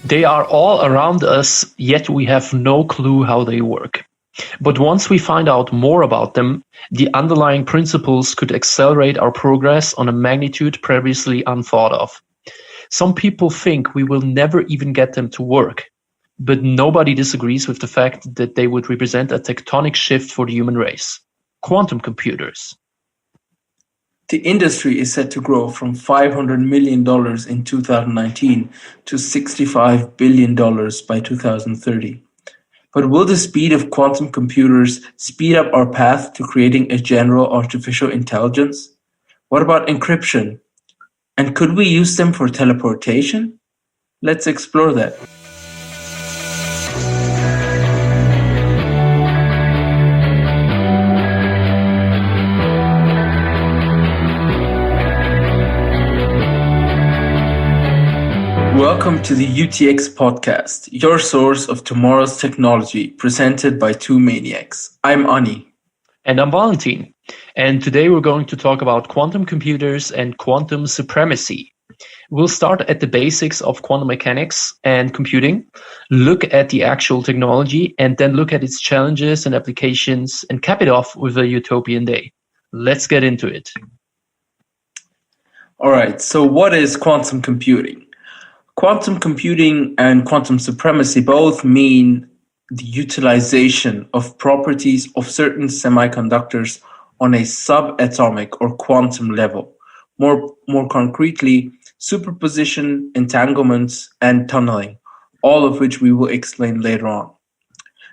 They are all around us, yet we have no clue how they work. But once we find out more about them, the underlying principles could accelerate our progress on a magnitude previously unthought of. Some people think we will never even get them to work, but nobody disagrees with the fact that they would represent a tectonic shift for the human race. Quantum computers. The industry is set to grow from $500 million in 2019 to $65 billion by 2030. But will the speed of quantum computers speed up our path to creating a general artificial intelligence? What about encryption? And could we use them for teleportation? Let's explore that. Welcome to the UTX podcast, your source of tomorrow's technology, presented by two maniacs. I'm Ani. And I'm Valentin. And today we're going to talk about quantum computers and quantum supremacy. We'll start at the basics of quantum mechanics and computing, look at the actual technology, and then look at its challenges and applications, and cap it off with a utopian day. Let's get into it. All right, so what is quantum computing? Quantum computing and quantum supremacy both mean the utilization of properties of certain semiconductors on a subatomic or quantum level. More concretely, superposition, entanglements, and tunneling, all of which we will explain later on.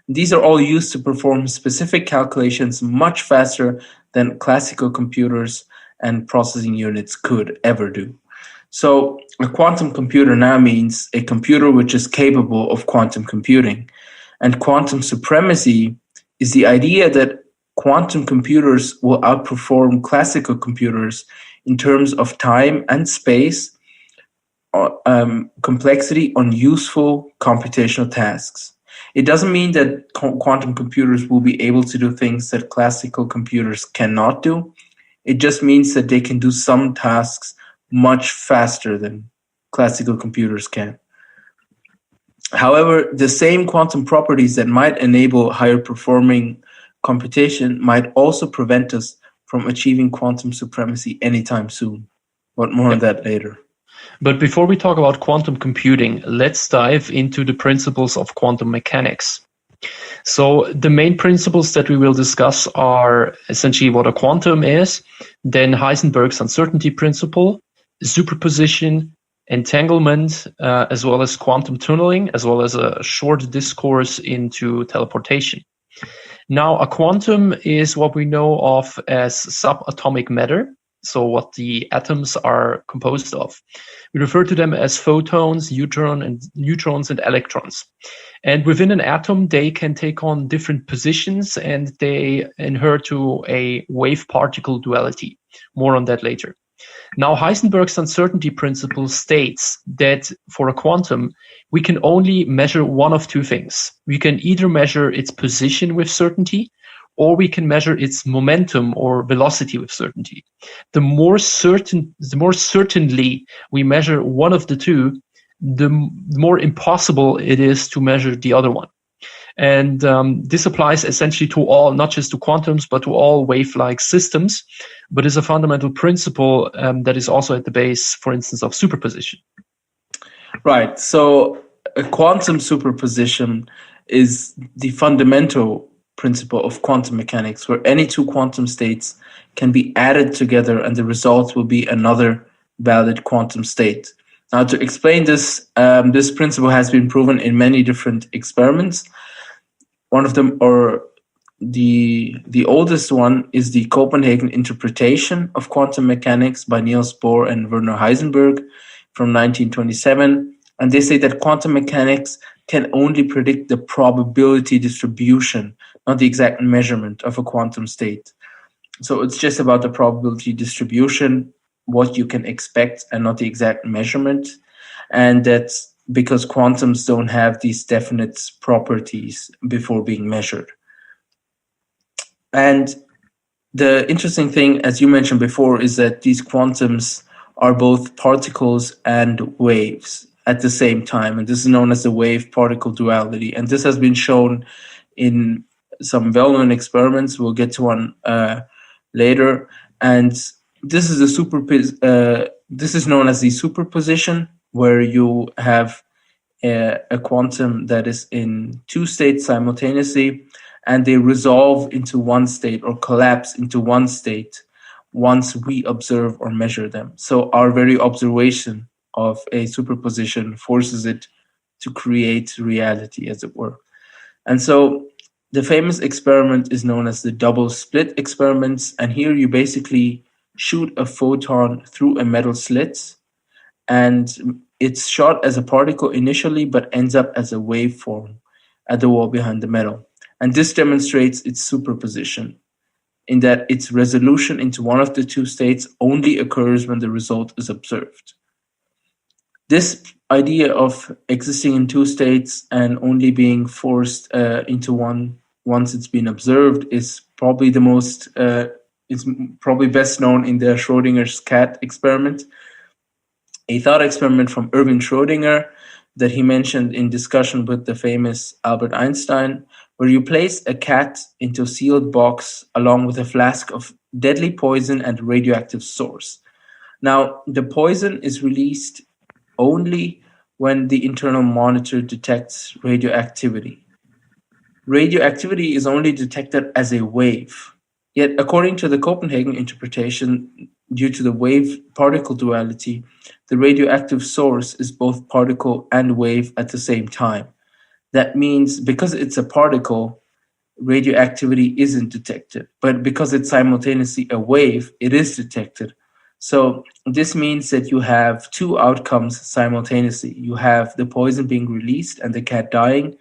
These are all used to perform specific calculations much faster than classical computers and processing units could ever do. So a quantum computer now means a computer which is capable of quantum computing. And quantum supremacy is the idea that quantum computers will outperform classical computers in terms of time and space, complexity on useful computational tasks. It doesn't mean that quantum computers will be able to do things that classical computers cannot do. It just means that they can do some tasks much faster than classical computers can. However, the same quantum properties that might enable higher performing computation might also prevent us from achieving quantum supremacy anytime soon. But more on that later. But before we talk about quantum computing, let's dive into the principles of quantum mechanics. So the main principles that we will discuss are essentially what a quantum is, then Heisenberg's uncertainty principle, superposition, entanglement, as well as quantum tunneling, as well as a short discourse into teleportation. Now, a quantum is what we know of as subatomic matter, so what the atoms are composed of. We refer to them as photons, neutrons, and electrons. And within an atom, they can take on different positions and they adhere to a wave-particle duality. More on that later. Now, Heisenberg's uncertainty principle states that for a quantum, we can only measure one of two things. We can either measure its position with certainty, or we can measure its momentum or velocity with certainty. The more certainly we measure one of the two, the more impossible it is to measure the other one. And this applies essentially to all, not just to quantums, but to all wave-like systems, but is a fundamental principle that is also at the base, for instance, of superposition. Right. So a quantum superposition is the fundamental principle of quantum mechanics, where any two quantum states can be added together and the result will be another valid quantum state. Now, to explain this, this principle has been proven in many different experiments. One of them, or the oldest one, is the Copenhagen interpretation of quantum mechanics by Niels Bohr and Werner Heisenberg from 1927. And they say that quantum mechanics can only predict the probability distribution, not the exact measurement of a quantum state. So it's just about the probability distribution, what you can expect, and not the exact measurement. And that's because quantums don't have these definite properties before being measured. And the interesting thing, as you mentioned before, is that these quantums are both particles and waves. at the same time. And this is known as the wave-particle duality. And this has been shown in some well-known experiments. We'll get to one later. And this is this is known as the superposition, where you have a quantum that is in two states simultaneously, and they resolve into one state or collapse into one state once we observe or measure them. So our very observation of a superposition forces it to create reality, as it were. And so the famous experiment is known as the double slit experiments. And here you basically shoot a photon through a metal slit, and it's shot as a particle initially, but ends up as a waveform at the wall behind the metal. And this demonstrates its superposition, in that its resolution into one of the two states only occurs when the result is observed. This idea of existing in two states and only being forced into one once it's been observed is probably is probably best known in the Schrodinger's cat experiment, a thought experiment from Erwin Schrödinger that he mentioned in discussion with the famous Albert Einstein, where you place a cat into a sealed box along with a flask of deadly poison and radioactive source. Now, the poison is released only when the internal monitor detects radioactivity. Radioactivity is only detected as a wave. Yet, according to the Copenhagen interpretation, due to the wave-particle duality, the radioactive source is both particle and wave at the same time. That means because it's a particle, radioactivity isn't detected. But because it's simultaneously a wave, it is detected. So this means that you have two outcomes simultaneously. You have the poison being released and the cat dying,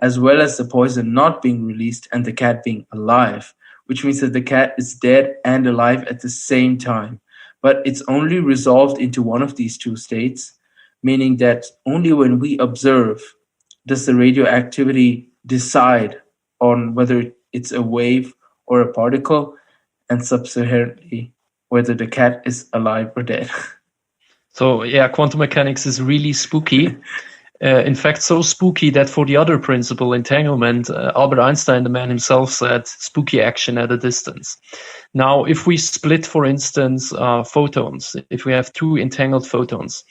as well as the poison not being released and the cat being alive, which means that the cat is dead and alive at the same time. But it's only resolved into one of these two states, meaning that only when we observe does the radioactivity decide on whether it's a wave or a particle, and subsequently whether the cat is alive or dead. So yeah, quantum mechanics is really spooky. In fact, so spooky that for the other principle, entanglement, Albert Einstein, the man himself, said spooky action at a distance. Now, if we split, for instance, photons, if we have two entangled photons,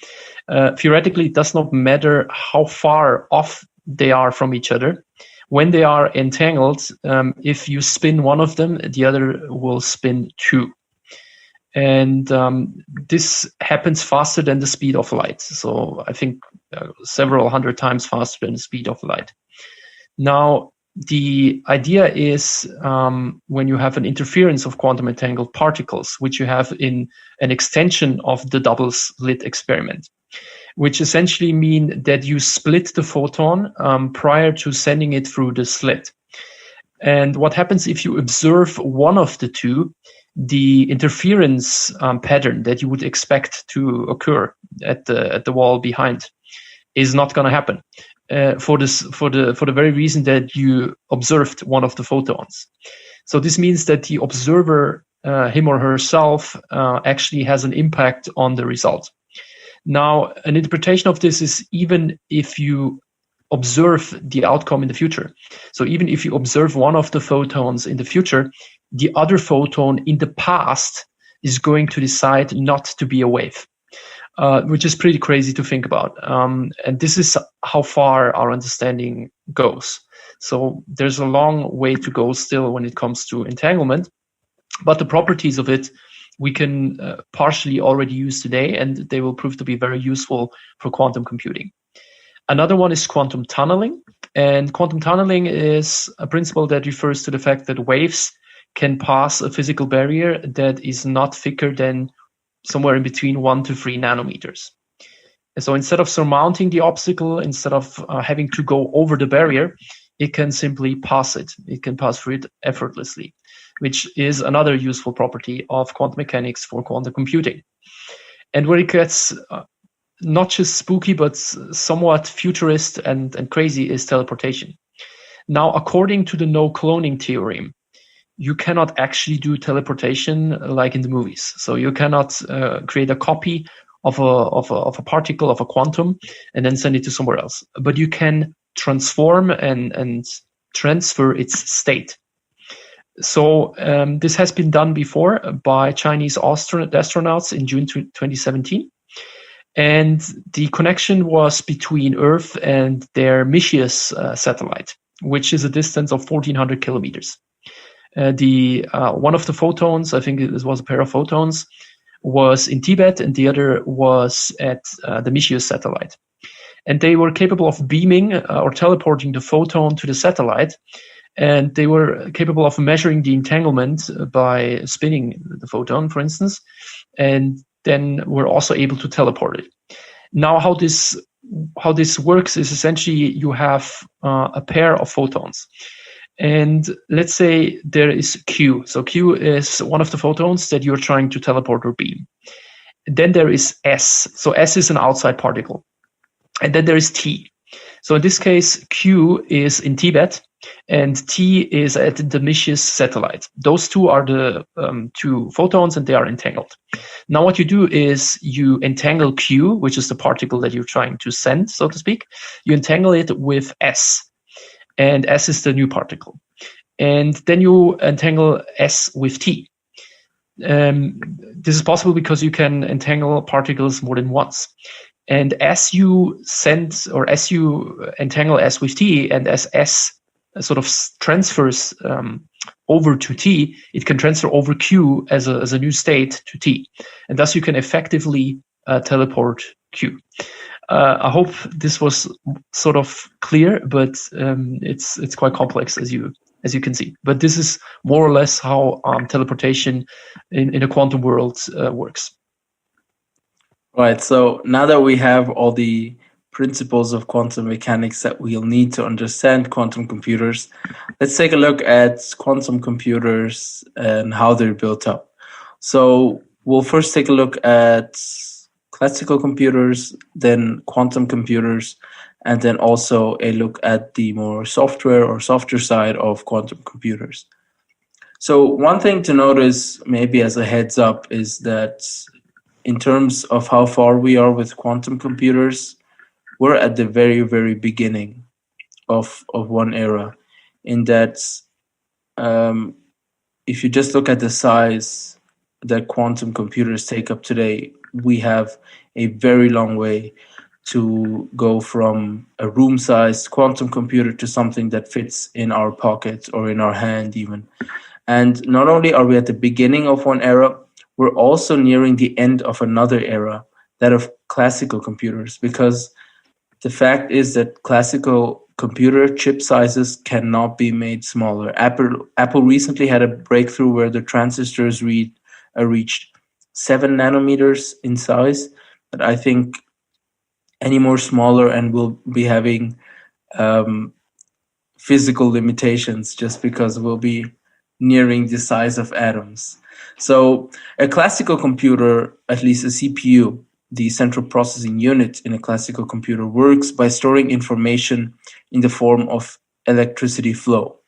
theoretically, it does not matter how far off they are from each other. When they are entangled, if you spin one of them, the other will spin two. And this happens faster than the speed of light. So I think several hundred times faster than the speed of light. Now, the idea is when you have an interference of quantum entangled particles, which you have in an extension of the double slit experiment, which essentially mean that you split the photon prior to sending it through the slit. And what happens if you observe one of the two, the interference pattern that you would expect to occur at the wall behind is not going to happen for the very reason that you observed one of the photons. So this means that the observer, him or herself, actually has an impact on the result. Now, an interpretation of this is even if you observe the outcome in the future. So even if you observe one of the photons in the future, the other photon in the past is going to decide not to be a wave, which is pretty crazy to think about. And this is how far our understanding goes. So there's a long way to go still when it comes to entanglement, but the properties of it we can partially already use today, and they will prove to be very useful for quantum computing. Another one is quantum tunneling. And quantum tunneling is a principle that refers to the fact that waves can pass a physical barrier that is not thicker than somewhere in between 1 to 3 nanometers. And so instead of surmounting the obstacle, instead of having to go over the barrier, it can simply pass it. It can pass through it effortlessly, which is another useful property of quantum mechanics for quantum computing. And where it gets not just spooky, but somewhat futurist and crazy is teleportation. Now, according to the no cloning theorem, you cannot actually do teleportation like in the movies. So you cannot create a copy of a particle, of a quantum, and then send it to somewhere else. But you can transform and transfer its state. So this has been done before by Chinese astronauts in June 2017. And the connection was between Earth and their Mischius satellite, which is a distance of 1,400 kilometers. One of the photons, I think it was a pair of photons, was in Tibet, and the other was at the Mischius satellite. And they were capable of beaming or teleporting the photon to the satellite, and they were capable of measuring the entanglement by spinning the photon, for instance, and then were also able to teleport it. Now, how this works is essentially you have a pair of photons. And let's say there is Q. So Q is one of the photons that you're trying to teleport or beam. Then there is S. So S is an outside particle. And then there is T. So in this case, Q is in Tibet and T is at the Mischius satellite. Those two are the two photons, and they are entangled. Now what you do is you entangle Q, which is the particle that you're trying to send, so to speak. You entangle it with S, and S is the new particle. And then you entangle S with T. This is possible because you can entangle particles more than once. And as you send, or as you entangle S with T, and as S sort of transfers over to T, it can transfer over Q as a new state to T. And thus you can effectively teleport Q. I hope this was sort of clear, but it's quite complex as you can see. But this is more or less how teleportation in a quantum world works. Right. So now that we have all the principles of quantum mechanics that we'll need to understand quantum computers, let's take a look at quantum computers and how they're built up. So we'll first take a look at classical computers, then quantum computers, and then also a look at the more software or softer side of quantum computers. So one thing to notice, maybe as a heads up, is that in terms of how far we are with quantum computers, we're at the very, very beginning of one era. In that, if you just look at the size that quantum computers take up today, we have a very long way to go from a room-sized quantum computer to something that fits in our pocket or in our hand even. And not only are we at the beginning of one era, we're also nearing the end of another era, that of classical computers, because the fact is that classical computer chip sizes cannot be made smaller. Apple recently had a breakthrough where the transistors reached 7 nanometers in size, but I think any more smaller and we'll be having physical limitations just because we'll be nearing the size of atoms. So a classical computer, at least a CPU, the central processing unit in a classical computer, works by storing information in the form of electricity flow.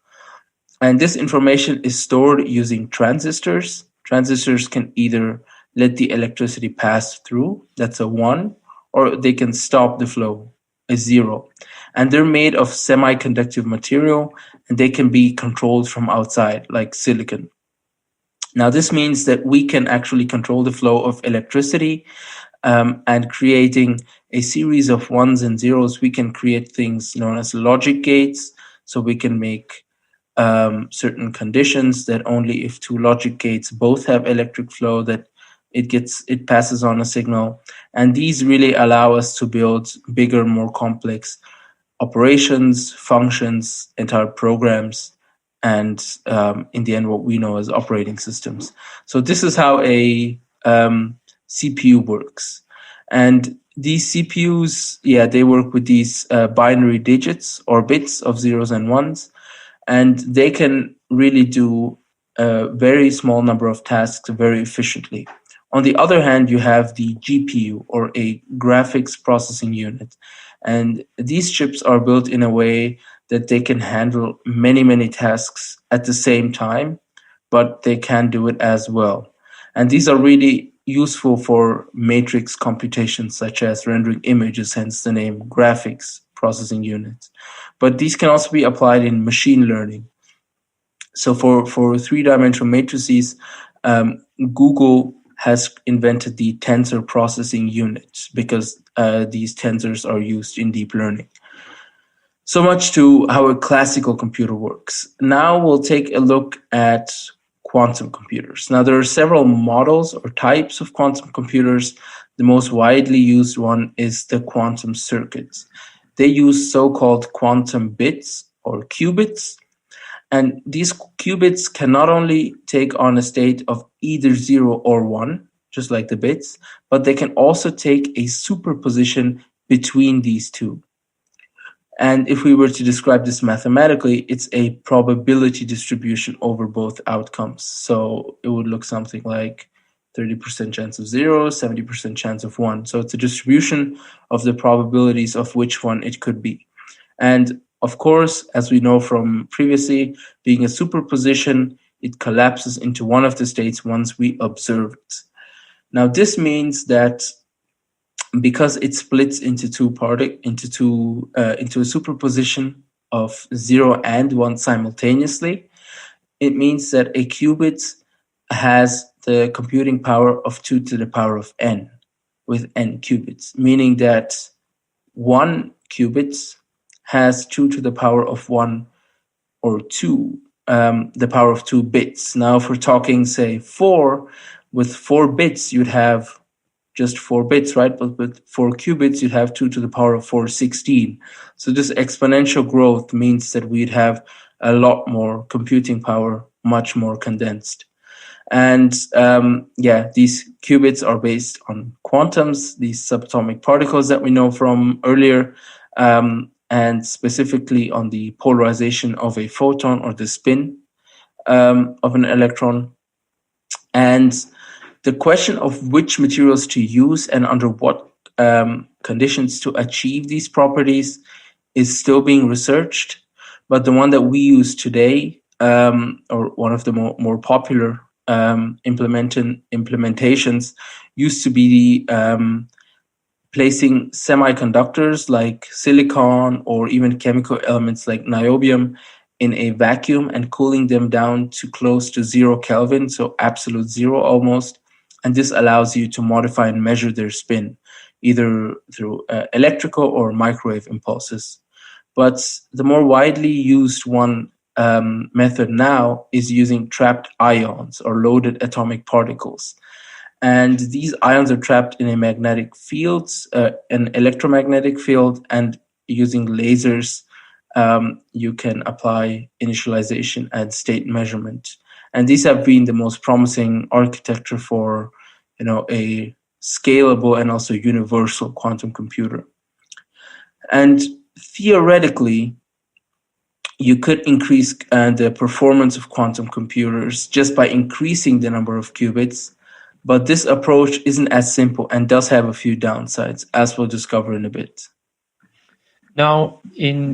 And this information is stored using transistors. Transistors can either let the electricity pass through, that's a 1, or they can stop the flow, a 0. And they're made of semiconductive material, and they can be controlled from outside, like silicon. Now, this means that we can actually control the flow of electricity, and creating a series of ones and zeros. We can create things known as logic gates. So we can make certain conditions that only if two logic gates both have electric flow, that it passes on a signal. And these really allow us to build bigger, more complex operations, functions, entire programs, and in the end, what we know as operating systems. So this is how a CPU works. And these CPUs, they work with these binary digits or bits of zeros and ones, and they can really do a very small number of tasks very efficiently. On the other hand, you have the GPU, or a graphics processing unit. And these chips are built in a way that they can handle many, many tasks at the same time, but they can do it as well. And these are really useful for matrix computations such as rendering images, hence the name graphics processing units. But these can also be applied in machine learning. So for three-dimensional matrices, Google has invented the tensor processing unit because these tensors are used in deep learning. So much to how a classical computer works. Now we'll take a look at quantum computers. Now there are several models or types of quantum computers. The most widely used one is the quantum circuits. They use so-called quantum bits or qubits. And these qubits can not only take on a state of either 0 or 1, just like the bits, but they can also take a superposition between these two. And if we were to describe this mathematically, it's a probability distribution over both outcomes. So it would look something like 30% chance of 0, 70% chance of 1. So it's a distribution of the probabilities of which one it could be. And of course, as we know from previously, being a superposition, it collapses into one of the states once we observe it. Now, this means that because it splits into into a superposition of 0 and 1 simultaneously, it means that a qubit has the computing power of 2 to the power of n, with n qubits, meaning that 1 qubit has 2 to the power of 1 or 2, the power of 2 bits. Now, if we're talking, say, 4, with 4 bits, you'd have just 4 bits, right? But with 4 qubits, you'd have 2 to the power of 416. So this exponential growth means that we'd have a lot more computing power, much more condensed. And these qubits are based on quantums, these subatomic particles that we know from earlier, and specifically on the polarization of a photon or the spin of an electron. And the question of which materials to use and under what conditions to achieve these properties is still being researched. But the one that we use today, or one of the more popular implementations, used to be placing semiconductors like silicon or even chemical elements like niobium in a vacuum and cooling them down to close to 0 Kelvin, so absolute zero almost. And this allows you to modify and measure their spin, either through electrical or microwave impulses. But the more widely used one method now is using trapped ions or loaded atomic particles. And these ions are trapped in a magnetic field, an electromagnetic field, and using lasers, you can apply initialization and state measurement. And these have been the most promising architecture for, a scalable and also universal quantum computer. And theoretically, you could increase the performance of quantum computers just by increasing the number of qubits. But this approach isn't as simple and does have a few downsides, as we'll discover in a bit. Now,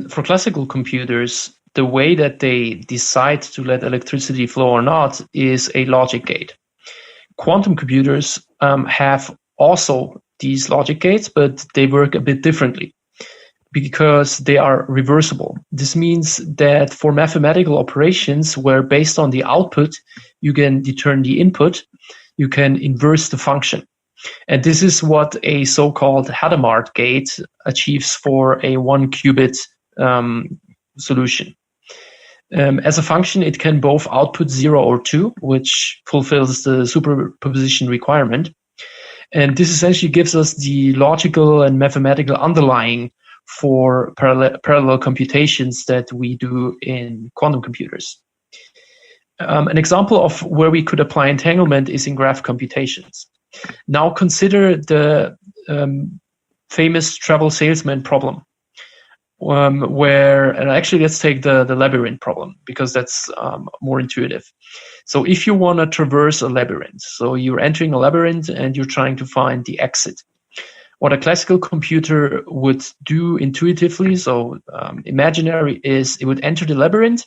for classical computers, the way that they decide to let electricity flow or not is a logic gate. Quantum computers have also these logic gates, but they work a bit differently because they are reversible. This means that for mathematical operations where based on the output you can determine the input, you can inverse the function. And this is what a so-called Hadamard gate achieves for a 1 qubit solution. As a function, it can both output 0 or 2, which fulfills the superposition requirement. And this essentially gives us the logical and mathematical underlying for parallel computations that we do in quantum computers. An example of where we could apply entanglement is in graph computations. Now consider the famous travel salesman problem, and actually let's take the labyrinth problem because that's more intuitive. So if you want to traverse a labyrinth, so you're entering a labyrinth and you're trying to find the exit. What a classical computer would do intuitively, so imaginary, is it would enter the labyrinth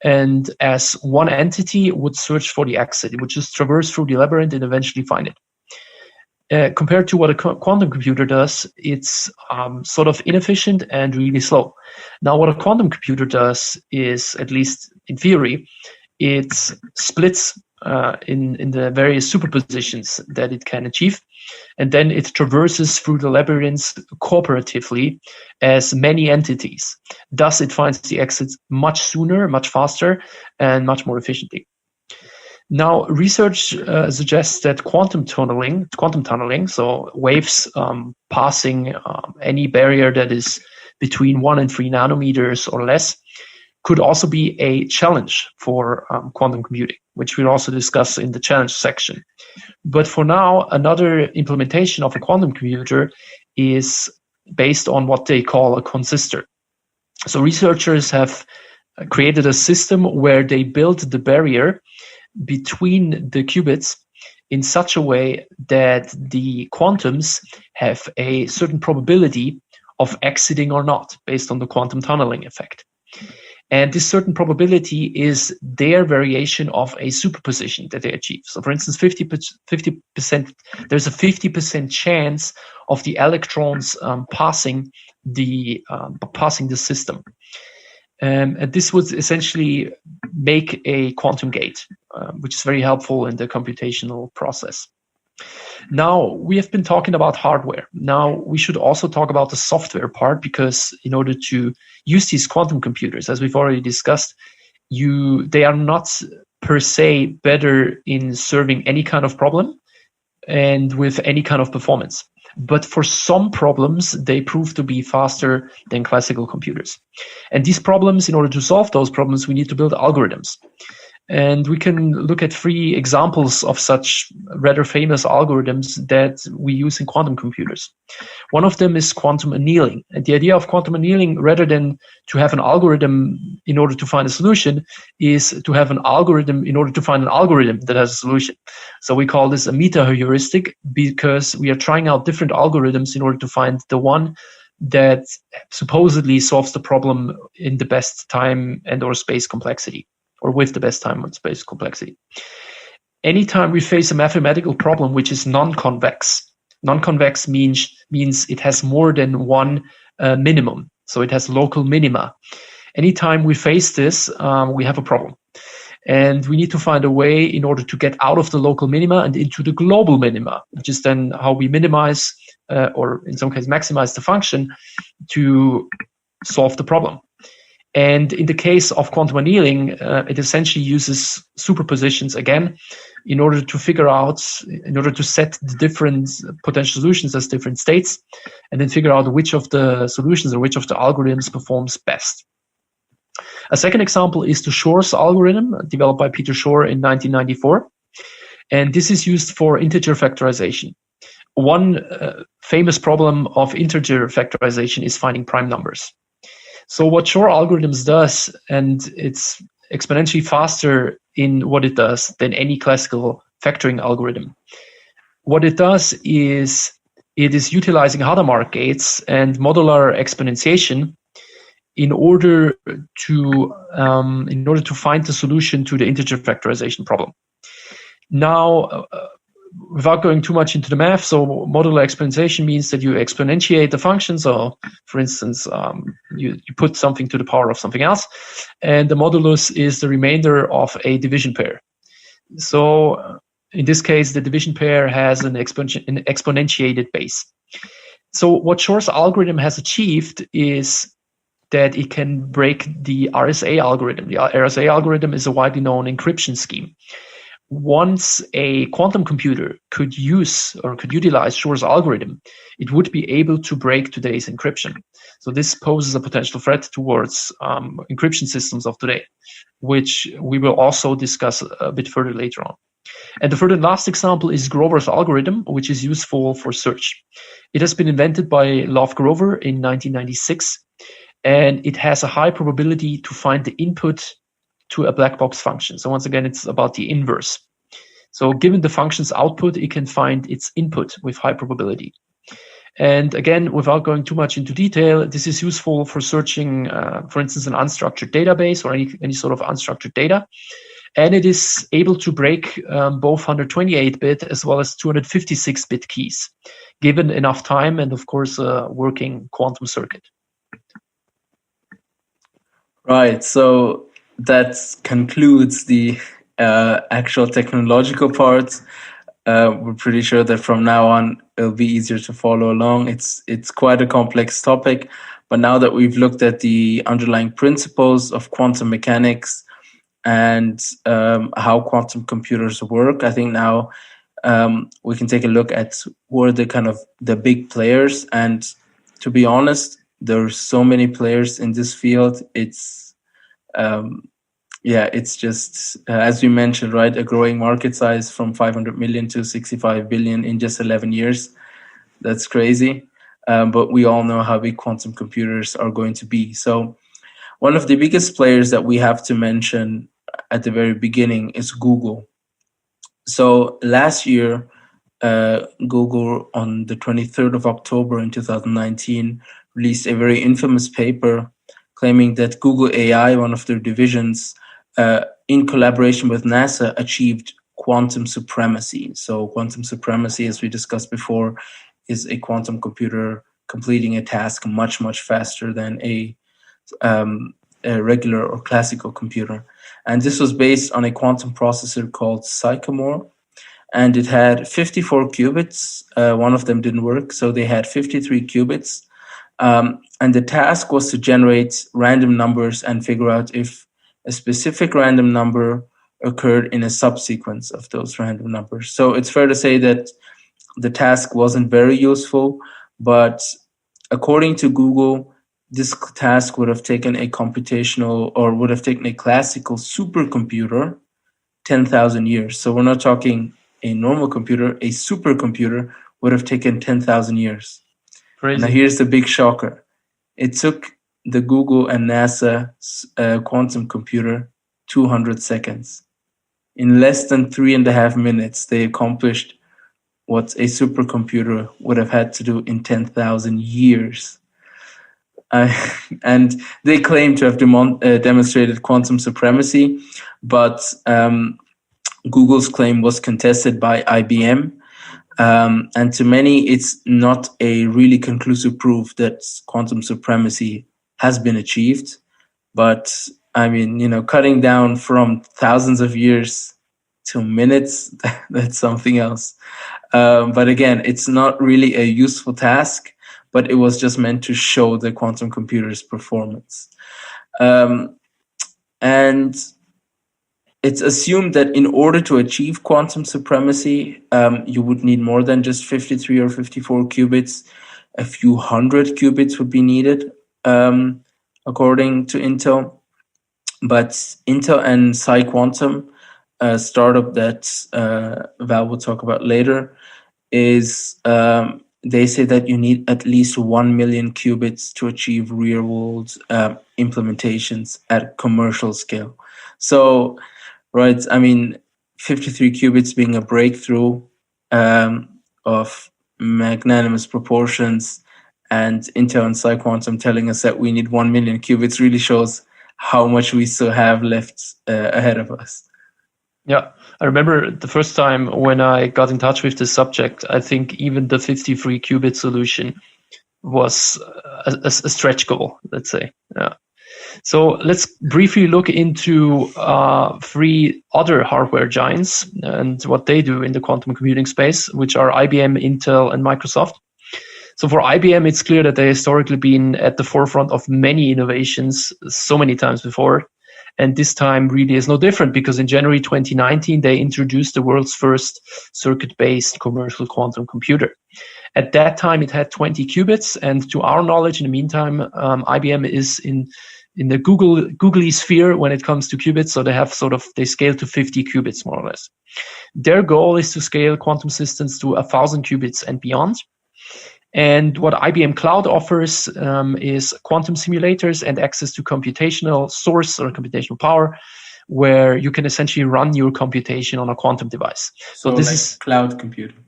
and as one entity would search for the exit. It would just traverse through the labyrinth and eventually find it. compared to what a quantum computer does, it's sort of inefficient and really slow. Now, what a quantum computer does is, at least in theory, it splits in the various superpositions that it can achieve, and then it traverses through the labyrinths cooperatively as many entities. Thus, it finds the exits much sooner, much faster, and much more efficiently. Now, research suggests that quantum tunneling, so waves passing any barrier that is between 1 and 3 nanometers or less, could also be a challenge for quantum computing, which we'll also discuss in the challenge section. But for now, another implementation of a quantum computer is based on what they call a consistor. So researchers have created a system where they build the barrier between the qubits in such a way that the quantums have a certain probability of exiting or not, based on the quantum tunneling effect. And this certain probability is their variation of a superposition that they achieve. So for instance, 50%, there's a 50% chance of the electrons passing the system. And this would essentially make a quantum gate, which is very helpful in the computational process. Now, we have been talking about hardware. Now, we should also talk about the software part, because in order to use these quantum computers, as we've already discussed, they are not per se better in serving any kind of problem and with any kind of performance. But for some problems, they prove to be faster than classical computers. And these problems, in order to solve those problems, we need to build algorithms. And we can look at 3 examples of such rather famous algorithms that we use in quantum computers. One of them is quantum annealing. And the idea of quantum annealing, rather than to have an algorithm in order to find a solution, is to have an algorithm in order to find an algorithm that has a solution. So we call this a meta-heuristic, because we are trying out different algorithms in order to find the one that supposedly solves the problem in the best time and or space complexity, or with the best time and space complexity. Anytime we face a mathematical problem which is non-convex means it has more than one minimum, so it has local minima. Anytime we face this, we have a problem. And we need to find a way in order to get out of the local minima and into the global minima, which is then how we minimize, or in some cases maximize the function to solve the problem. And in the case of quantum annealing, it essentially uses superpositions again in order to set the different potential solutions as different states, and then figure out which of the solutions or which of the algorithms performs best. A second example is the Shor's algorithm, developed by Peter Shor in 1994. And this is used for integer factorization. One famous problem of integer factorization is finding prime numbers. So what Shor algorithms does, and it's exponentially faster in what it does than any classical factoring algorithm. What it does is it is utilizing Hadamard gates and modular exponentiation in order to find the solution to the integer factorization problem. Now, without going too much into the math, so modular exponentiation means that you exponentiate the function. So, for instance, you put something to the power of something else, and the modulus is the remainder of a division pair. So, in this case, the division pair has an exponentiated base. So, what Shor's algorithm has achieved is that it can break the RSA algorithm. The RSA algorithm is a widely known encryption scheme. Once a quantum computer could utilize Shor's algorithm, it would be able to break today's encryption. So this poses a potential threat towards encryption systems of today, which we will also discuss a bit further later on. And the third and last example is Grover's algorithm, which is useful for search. It has been invented by Love Grover in 1996, and it has a high probability to find the input to a black box function. So once again, it's about the inverse. So given the function's output, it can find its input with high probability. And again, without going too much into detail, this is useful for searching, for instance, an unstructured database or any sort of unstructured data. And it is able to break both 128-bit as well as 256-bit keys, given enough time and, of course, a working quantum circuit. Right. So that concludes the actual technological part. We're pretty sure that from now on it'll be easier to follow along. It's quite a complex topic, but now that we've looked at the underlying principles of quantum mechanics and how quantum computers work, I think now we can take a look at who are the kind of the big players. And to be honest, there are so many players in this field. It's it's just as we mentioned, right, a growing market size from 500 million to 65 billion in just 11 years. That's crazy. But we all know how big quantum computers are going to be. So one of the biggest players that we have to mention at the very beginning is Google. So last year, Google on the 23rd of October in 2019 released a very infamous paper claiming that Google AI, one of their divisions, in collaboration with NASA, achieved quantum supremacy. So quantum supremacy, as we discussed before, is a quantum computer completing a task much, much faster than a regular or classical computer. And this was based on a quantum processor called Sycamore. And it had 54 qubits. One of them didn't work, so they had 53 qubits. And the task was to generate random numbers and figure out if a specific random number occurred in a subsequence of those random numbers. So it's fair to say that the task wasn't very useful, but according to Google, this task would have taken a computational, or would have taken a classical supercomputer 10,000 years. So we're not talking a normal computer, a supercomputer would have taken 10,000 years. Crazy. Now here's the big shocker. It took the Google and NASA quantum computer 200 seconds. In less than 3.5 minutes, they accomplished what a supercomputer would have had to do in 10,000 years. And they claim to have demonstrated quantum supremacy, but Google's claim was contested by IBM. And to many, it's not a really conclusive proof that quantum supremacy has been achieved. But I mean, cutting down from thousands of years to minutes, that's something else. But again, it's not really a useful task, but it was just meant to show the quantum computer's performance. And it's assumed that in order to achieve quantum supremacy, you would need more than just 53 or 54 qubits. A few hundred qubits would be needed, according to Intel. But Intel and PsiQuantum, a startup that Val will talk about later, is they say that you need at least 1 million qubits to achieve real-world implementations at commercial scale. So, right, 53 qubits being a breakthrough of magnanimous proportions, and Intel and PsiQuantum telling us that we need 1 million qubits really shows how much we still have left ahead of us. Yeah, I remember the first time when I got in touch with this subject, I think even the 53 qubit solution was a stretch goal, let's say. Yeah. So let's briefly look into 3 other hardware giants and what they do in the quantum computing space, which are IBM, Intel, and Microsoft. So for IBM, it's clear that they historically been at the forefront of many innovations so many times before. And this time really is no different, because in January 2019, they introduced the world's first circuit-based commercial quantum computer. At that time, it had 20 qubits. And to our knowledge, in the meantime, IBM is in the googly sphere when it comes to qubits. So they scale to 50 qubits, more or less. Their goal is to scale quantum systems to 1,000 qubits and beyond. And what IBM Cloud offers is quantum simulators and access to computational source or computational power, where you can essentially run your computation on a quantum device. So this is cloud computing.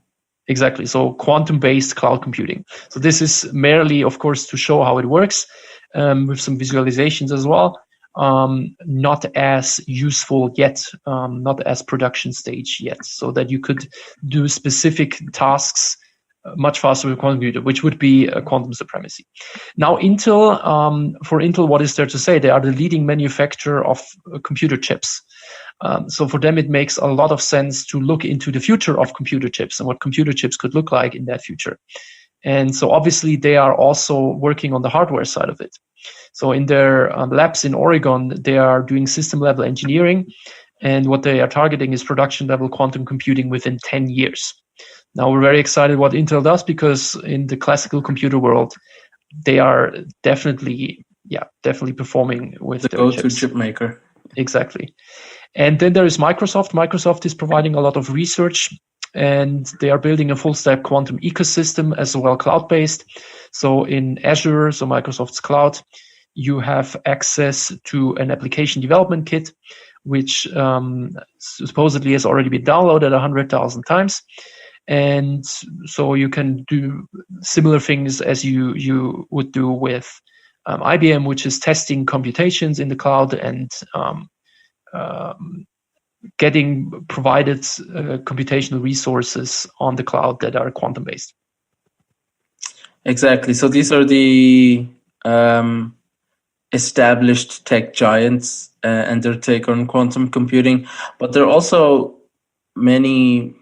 Exactly. So quantum-based cloud computing. So this is merely, of course, to show how it works with some visualizations as well. not as useful yet, not as production stage yet, so that you could do specific tasks much faster with a quantum computer, which would be a quantum supremacy. Now, Intel, for Intel, what is there to say? They are the leading manufacturer of computer chips. So for them, it makes a lot of sense to look into the future of computer chips and what computer chips could look like in that future. And so obviously, they are also working on the hardware side of it. So in their labs in Oregon, they are doing system level engineering. And what they are targeting is production level quantum computing within 10 years. Now, we're very excited what Intel does, because in the classical computer world, they are definitely performing with the go-to chip maker. Exactly. And then there is Microsoft. Microsoft is providing a lot of research, and they are building a full stack quantum ecosystem as well, cloud-based. So in Azure, so Microsoft's cloud, you have access to an application development kit, which supposedly has already been downloaded 100,000 times. And so you can do similar things as you would do with IBM, which is testing computations in the cloud and getting provided computational resources on the cloud that are quantum based. Exactly. So these are the established tech giants and their take on quantum computing, but there are also many,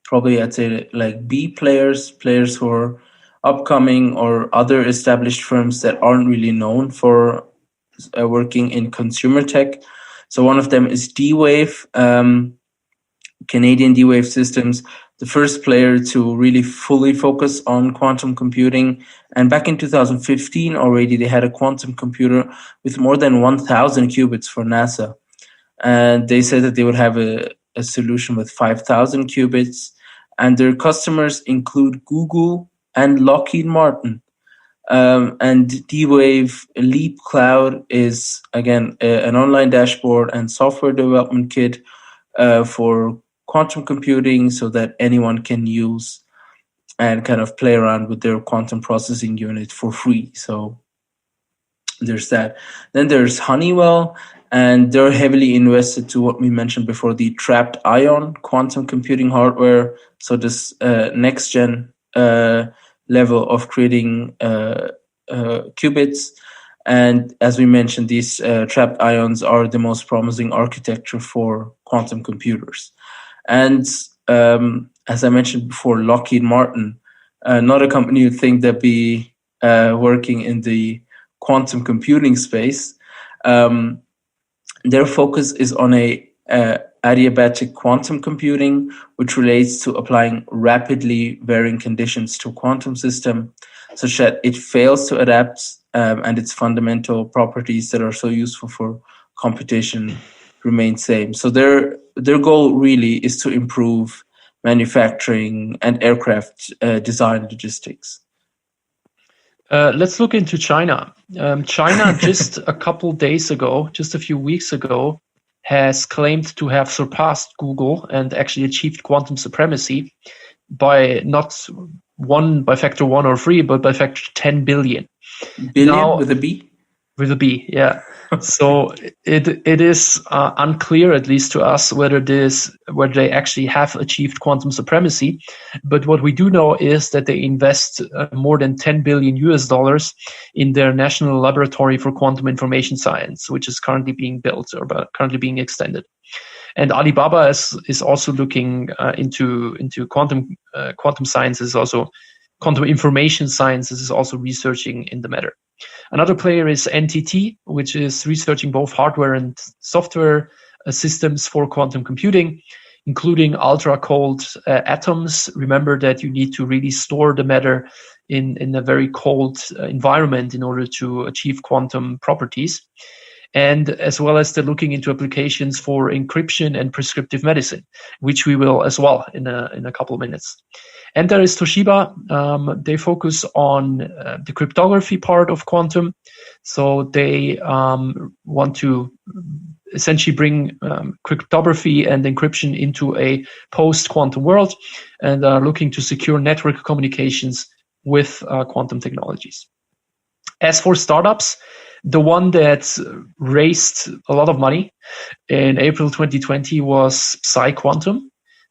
probably I'd say like B players who are upcoming, or other established firms that aren't really known for working in consumer tech. So one of them is D-Wave, Canadian D-Wave Systems, the first player to really fully focus on quantum computing. And back in 2015 already, they had a quantum computer with more than 1,000 qubits for NASA. And they said that they would have a solution with 5,000 qubits. And their customers include Google and Lockheed Martin. And D-Wave Leap Cloud is, again, an online dashboard and software development kit for quantum computing, so that anyone can use and kind of play around with their quantum processing unit for free. So there's that. Then there's Honeywell, and they're heavily invested to what we mentioned before, the trapped ion quantum computing hardware. So this next gen level of creating qubits. And as we mentioned, these trapped ions are the most promising architecture for quantum computers. And as I mentioned before, Lockheed Martin, not a company you'd think that'd be working in the quantum computing space. Their focus is on adiabatic quantum computing, which relates to applying rapidly varying conditions to a quantum system, such that it fails to adapt and its fundamental properties that are so useful for computation remain same. So their goal really is to improve manufacturing and aircraft design logistics. Let's look into China. China just a few weeks ago, has claimed to have surpassed Google and actually achieved quantum supremacy by not by factor 1 or 3, but by factor 10 billion. Billion now, with a B? With a B, yeah. So it is unclear, at least to us, whether they actually have achieved quantum supremacy. But what we do know is that they invest more than $10 billion in their National Laboratory for Quantum Information Science, which is currently being built or currently being extended. And Alibaba is also looking into quantum sciences, also quantum information sciences, is also researching in the matter. Another player is NTT, which is researching both hardware and software systems for quantum computing, including ultra-cold atoms. Remember that you need to really store the matter in a very cold environment in order to achieve quantum properties. And as well as they're looking into applications for encryption and prescriptive medicine, which we will as well in a couple of minutes. And there is Toshiba. They focus on the cryptography part of quantum. So they want to essentially bring cryptography and encryption into a post-quantum world, and are looking to secure network communications with quantum technologies. As for startups, The one that raised a lot of money in April 2020 was PsiQuantum,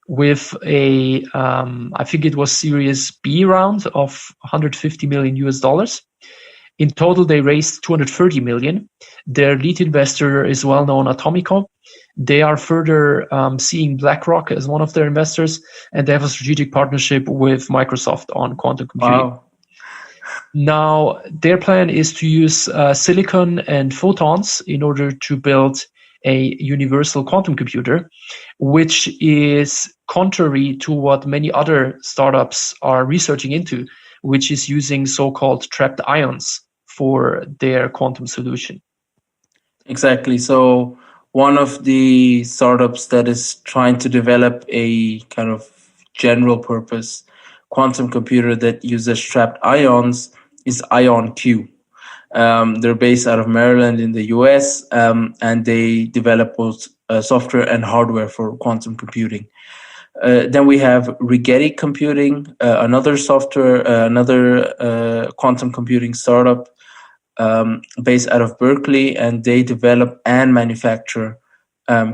with a, I think it was Series B round of 150 million US dollars. In total, they raised 230 million. Their lead investor is well-known Atomico. They are further seeing BlackRock as one of their investors, and they have a strategic partnership with Microsoft on quantum computing. Wow. Now, their plan is to use silicon and photons in order to build a universal quantum computer, which is contrary to what many other startups are researching into, which is using so-called trapped ions for their quantum solution. Exactly. So one of the startups that is trying to develop a kind of general purpose quantum computer that uses trapped ions is IonQ. They're based out of Maryland in the US, and they develop both software and hardware for quantum computing. Then we have Rigetti Computing, another quantum computing startup based out of Berkeley, and they develop and manufacture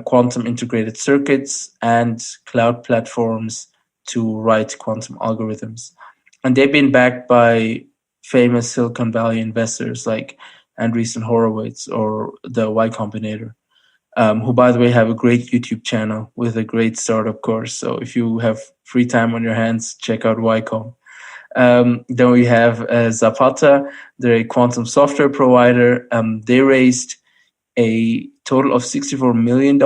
quantum integrated circuits and cloud platforms to write quantum algorithms. And they've been backed by famous Silicon Valley investors like Andreessen Horowitz or the Y Combinator, who, by the way, have a great YouTube channel with a great startup course. So if you have free time on your hands, check out YCom. Then we have Zapata. They're a quantum software provider. They raised a total of $64 million.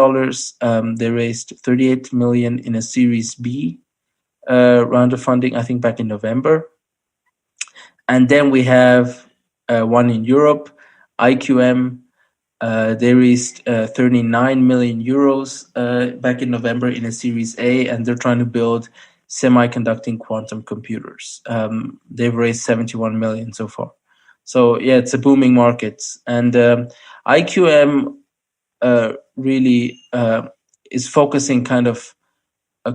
They raised $38 million in a Series B round of funding, I think back in November. And then we have one in Europe, IQM. They raised 39 million euros back in November in a Series A, and they're trying to build semiconducting quantum computers. They've raised 71 million so far. So yeah, it's a booming market. And IQM really is focusing kind of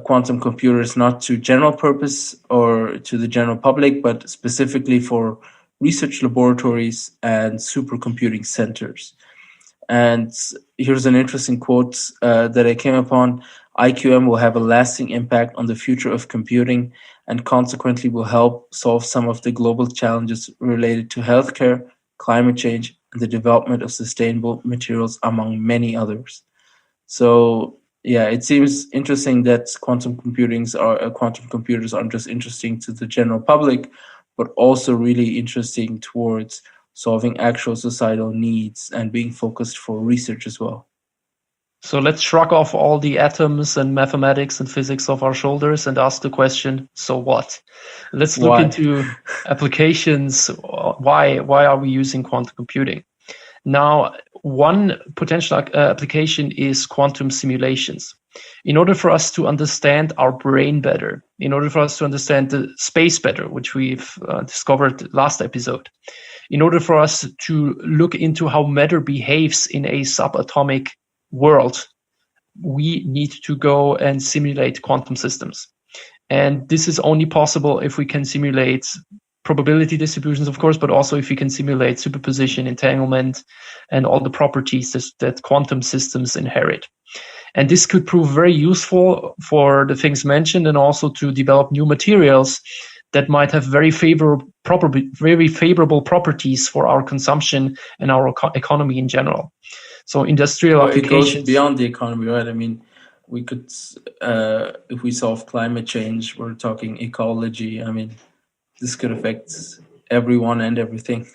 quantum computers not to general purpose or to the general public, but specifically for research laboratories and supercomputing centers. And here's an interesting quote that I came upon. IQM will have a lasting impact on the future of computing and consequently will help solve some of the global challenges related to healthcare, climate change, and the development of sustainable materials, among many others. So yeah, it seems interesting that quantum computers aren't just interesting to the general public, but also really interesting towards solving actual societal needs and being focused for research as well. So let's shrug off all the atoms and mathematics and physics off our shoulders and ask the question, so what? Let's look into applications. Why are we using quantum computing? Now, one potential application is quantum simulations. In order for us to understand our brain better, in order for us to understand the space better, which we've discovered last episode, in order for us to look into how matter behaves in a subatomic world, we need to go and simulate quantum systems. And this is only possible if we can simulate probability distributions, of course, but also if we can simulate superposition, entanglement, and all the properties that quantum systems inherit. And this could prove very useful for the things mentioned and also to develop new materials that might have very favorable properties for our consumption and our economy in general. So industrial applications. It goes beyond the economy, right? I mean, we could, if we solve climate change, we're talking ecology. I mean, this could affect everyone and everything.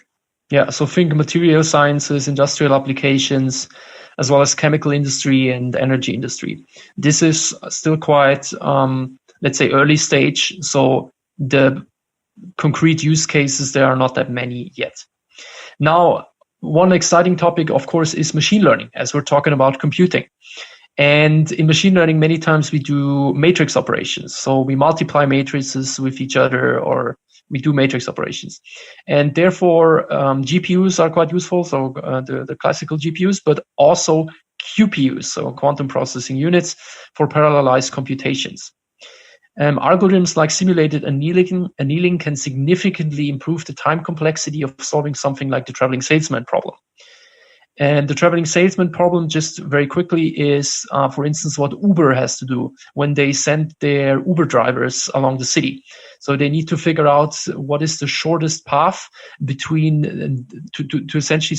Yeah, so think material sciences, industrial applications, as well as chemical industry and energy industry. This is still quite, let's say, early stage. So the concrete use cases, there are not that many yet. Now, one exciting topic, of course, is machine learning, as we're talking about computing. And in machine learning, many times we do matrix operations. So we multiply matrices with each other, or we do matrix operations. And therefore, GPUs are quite useful, so the classical GPUs, but also QPUs, so quantum processing units for parallelized computations. Algorithms like simulated annealing can significantly improve the time complexity of solving something like the traveling salesman problem. And the traveling salesman problem, just very quickly, is, for instance, what Uber has to do when they send their Uber drivers along the city. So they need to figure out what is the shortest path between to essentially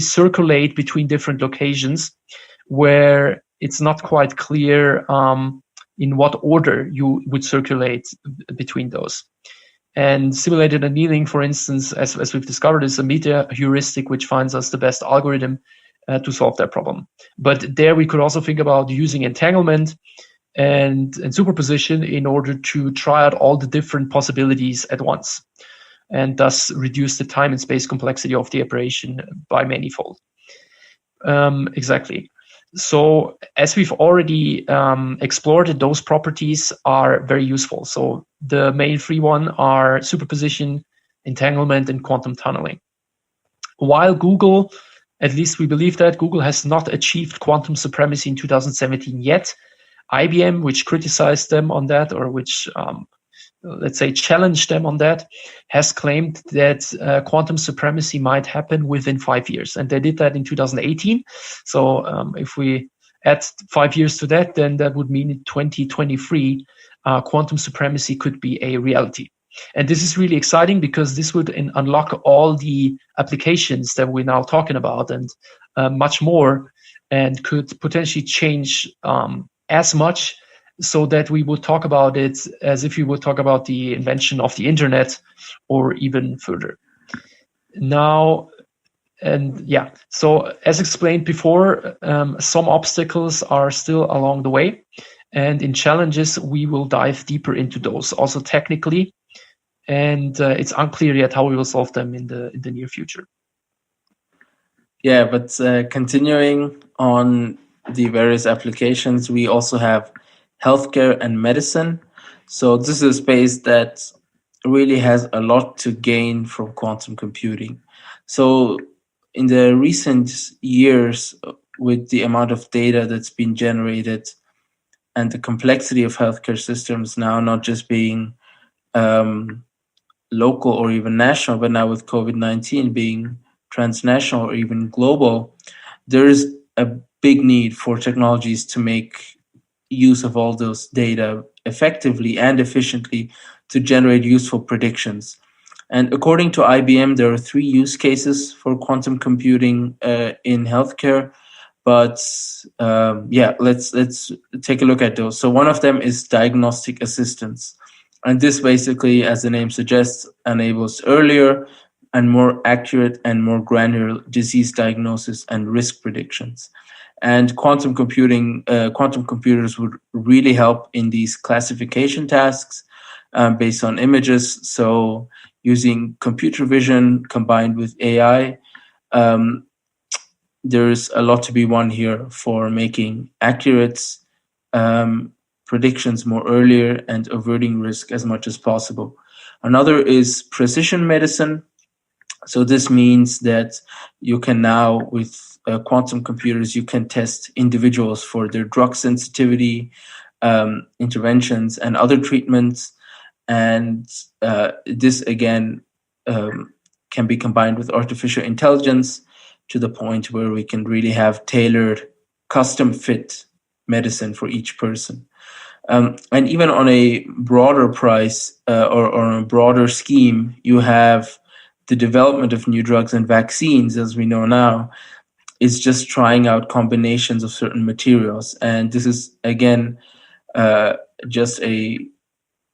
circulate between different locations, where it's not quite clear in what order you would circulate between those. And simulated annealing, for instance, as we've discovered, is a meta heuristic which finds us the best algorithm to solve that problem. But there we could also think about using entanglement and superposition in order to try out all the different possibilities at once, and thus reduce the time and space complexity of the operation by manifold. Exactly. So as we've already explored it, those properties are very useful. So the main three one are superposition, entanglement, and quantum tunneling. While Google, at least we believe that, Google has not achieved quantum supremacy in 2017 yet, IBM, which criticized them on that, or which let's say challenged them on that, has claimed that quantum supremacy might happen within 5 years. And they did that in 2018. So if we add 5 years to that, then that would mean in 2023, quantum supremacy could be a reality. And this is really exciting because this would unlock all the applications that we're now talking about and much more, and could potentially change as much, so that we would talk about it as if we would talk about the invention of the internet, or even further. Now, and yeah, so as explained before, some obstacles are still along the way, and in challenges we will dive deeper into those, also technically, and it's unclear yet how we will solve them in the near future. Yeah, but continuing on the various applications, we also have healthcare and medicine. So this is a space that really has a lot to gain from quantum computing. So in the recent years, with the amount of data that's been generated and the complexity of healthcare systems now not just being local or even national, but now with COVID-19 being transnational or even global, there is a big need for technologies to make use of all those data effectively and efficiently to generate useful predictions. And according to IBM, there are 3 use cases for quantum computing in healthcare. But let's take a look at those. So one of them is diagnostic assistance. And this basically, as the name suggests, enables earlier and more accurate and more granular disease diagnosis and risk predictions. And quantum computers would really help in these classification tasks based on images. So using computer vision combined with AI, there's a lot to be won here for making accurate predictions more earlier and averting risk as much as possible. Another is precision medicine. So this means that you can now, with quantum computers, you can test individuals for their drug sensitivity, interventions, and other treatments. And this, again, can be combined with artificial intelligence to the point where we can really have tailored, custom-fit medicine for each person. And even on a broader price or on a broader scheme, you have the development of new drugs and vaccines, as we know now, is just trying out combinations of certain materials. And this is, again, just a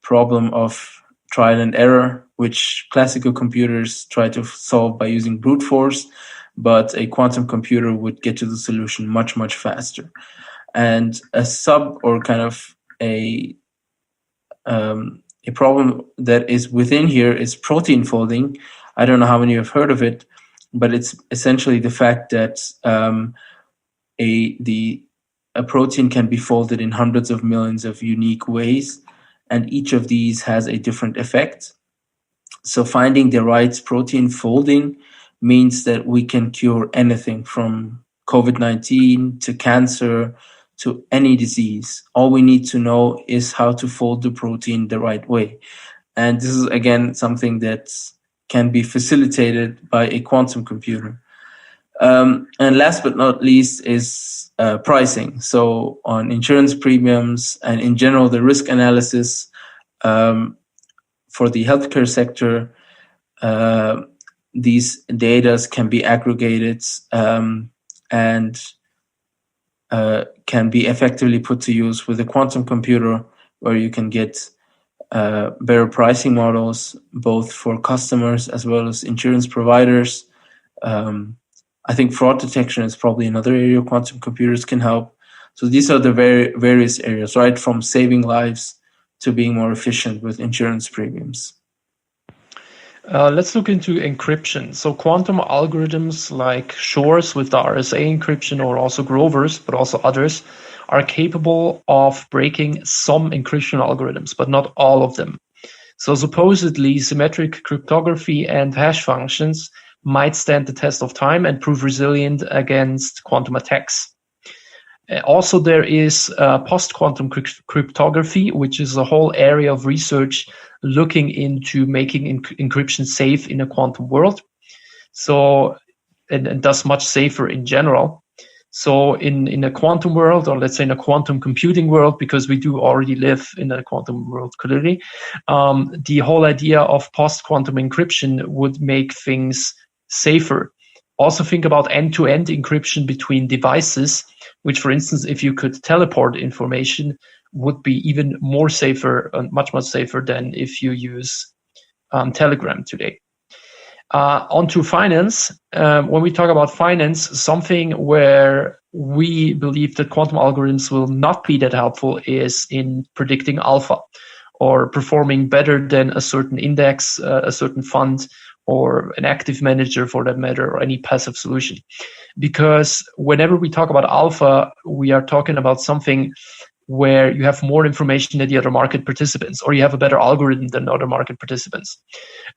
problem of trial and error, which classical computers try to solve by using brute force, but a quantum computer would get to the solution much, much faster. And a problem that is within here is protein folding. I don't know how many have heard of it, but it's essentially the fact that a protein can be folded in hundreds of millions of unique ways, and each of these has a different effect. So finding the right protein folding means that we can cure anything from COVID-19 to cancer to any disease. All we need to know is how to fold the protein the right way. And this is, again, something that can be facilitated by a quantum computer. And last but not least is pricing. So on insurance premiums and in general, the risk analysis for the healthcare sector, these data can be aggregated and can be effectively put to use with a quantum computer, where you can get better pricing models, both for customers as well as insurance providers. I think fraud detection is probably another area quantum computers can help. So these are the various areas, right, from saving lives to being more efficient with insurance premiums. Let's look into encryption. So quantum algorithms like Shor's with the RSA encryption, or also Grover's, but also others, are capable of breaking some encryption algorithms, but not all of them. So supposedly symmetric cryptography and hash functions might stand the test of time and prove resilient against quantum attacks. Also, there is post-quantum cryptography, which is a whole area of research looking into making encryption safe in a quantum world. So, and thus much safer in general. So in a quantum world, or let's say in a quantum computing world, because we do already live in a quantum world clearly, the whole idea of post-quantum encryption would make things safer. Also think about end-to-end encryption between devices, which, for instance, if you could teleport information, would be even more safer, much safer than if you use Telegram today. Onto finance. When we talk about finance, something where we believe that quantum algorithms will not be that helpful is in predicting alpha, or performing better than a certain index, a certain fund, or an active manager for that matter, or any passive solution. Because whenever we talk about alpha, we are talking about something where you have more information than the other market participants, or you have a better algorithm than other market participants,